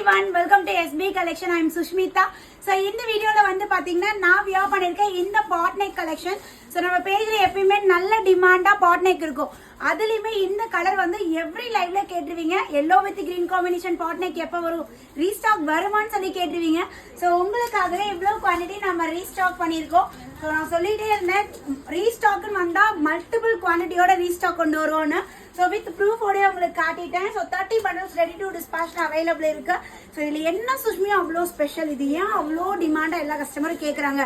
everyone, welcome to SB Collection. I am Sushmita. So இந்த வீடியோல வந்து பாத்தீங்கன்னா நான் வியர் பண்ணிருக்கேன் இந்த பாட் நெக் கலெக்ஷன். சோ நம்ம பேஜ்ல எப்பவுமே நல்ல டிமாண்டா பாட் நெக் இருக்கும். அதுலயுமே இந்த கலர் வந்து எவ்ரி லைவ்ல கேட்டுருவீங்க. yellow with green combination boat neck எப்ப வரும், ரீஸ்டாக் வருமான்னு சொல்லி கேட்டுருவீங்க. சோ உங்களுக்காகவே இவ்வளவு குவாண்டிட்டி நம்ம ரீஸ்டாக் பண்ணிருக்கோம். சோ நான் சொல்லிட்டே இருந்தேன் ரீஸ்டாக்னு வந்தா மல்டிபிள் குவாண்டிட்டியோட ரீஸ்டாக் கொண்டு வருவோம்னு. ஸோ வித் ப்ரூஃப் ஓடய உங்களுக்கு காட்டிட்டேன். So 30 bundles ready to dispatch available இருக்கு. ஸோ இதில் என்ன சுஷ்மியா அவ்வளோ ஸ்பெஷல், இது ஏன் அவ்வளோ டிமாண்டாக எல்லா கஸ்டமரும் கேட்குறாங்க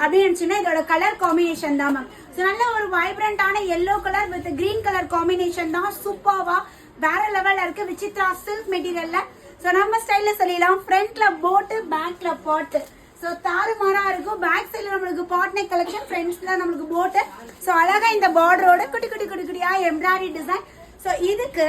அப்படின்னு நினச்சின்னா இதோட கலர் காம்பினேஷன் தான் மேம். ஸோ நல்ல ஒரு வைப்ரண்டான yellow colour with green colour combination தான். சூப்பர்வா வேற லெவலில் இருக்கு. விசித்ரா சில்க் மெட்டீரியல்ல. ஸோ நம்ம ஸ்டைலில் சொல்லிடலாம், ஃப்ரண்ட்ல போட்டு பேக்ல பாட்டு. ஸோ தாறுமாறா இருக்கும். பேக் சைடில் நம்மளுக்கு பாட் நெக் கலெக்ஷன், ஃப்ரண்ட்ஸ்ல நம்மளுக்கு போட்டு. ஸோ அழகா இந்த பார்டரோட குட்டி குட்டி குட்டி குட்டியா எம்ப்ராய்டரி டிசைன். ஸோ இதுக்கு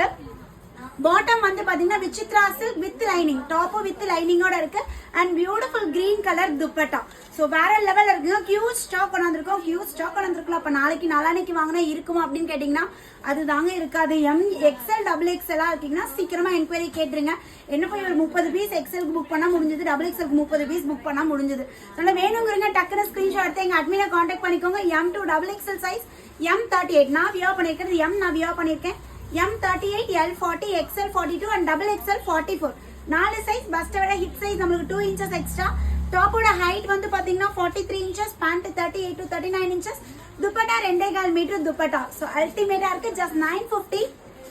பாட்டம் வந்து பாத்தீங்கன்னா விசித்ரா சில்க் வித் லைனிங், டாப்பும் வித் லைனிங்கோட இருக்கு. And beautiful green colour dupatta. So வேற லெவல் இருக்குங்க. கியூட் ஸ்டாக் கொண்டாந்துருக்கோம். கியூட் ஸ்டாக் கொண்டாந்துருக்கலாம். அப்ப நாளைக்கு நாளானைக்கு வாங்கினா இருக்குமா அப்படின்னு கேட்டீங்கன்னா அது தாங்க இருக்காது. XL XXL இருக்கீங்கன்னா சீக்கிரமா என்கொயரி கேட்டுருங்க. என்ன போய் ஒரு 30 பீஸ் எக்ஸலுக்கு புக் பண்ணா முடிஞ்சது, XXL 30 பீஸ் புக் பண்ணா முடிஞ்சது. அதனால வேணுங்கிறங்க டக்குனு ஸ்கிரீன்ஷாட் எடுத்து எங்க அட்மினை கான்டாக்ட் பண்ணிக்கோங்க. M to XXL size M38 நான் வியர் பண்ணிருக்கேன். நான் வியர் பண்ணிருக்கேன். M38, L40, XL42 and XXL 44. 4 size. பஸ்ட்டை விட ஹிப் சைஸ் நம்மளுக்கு 2 inches எக்ஸ்ட்ரா. டாப்போட ஹைட் வந்து பாத்தீங்கன்னா 43 inches, pant 38 to 39 inches, dupatta 2.25 metre dupatta. So அல்டிமேட்டா இருக்கு. Just 950,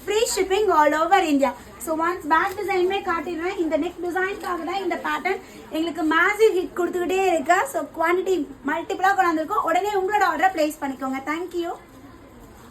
free shipping all over India. So once back டிசைனுமே காட்டிடுவேன். இந்த நெக் டிசைனுக்காக தான் இந்த பேட்டர்ன் எங்களுக்கு மேசிவ் ஹிட் கொடுத்துக்கிட்டே இருக்கு. ஸோ குவான்டிட்டி மல்டிபிளா கொண்டாந்துருக்கோம். உடனே உங்களோட ஆர்டரை பிளேஸ் பண்ணிக்கோங்க. தேங்க்யூ.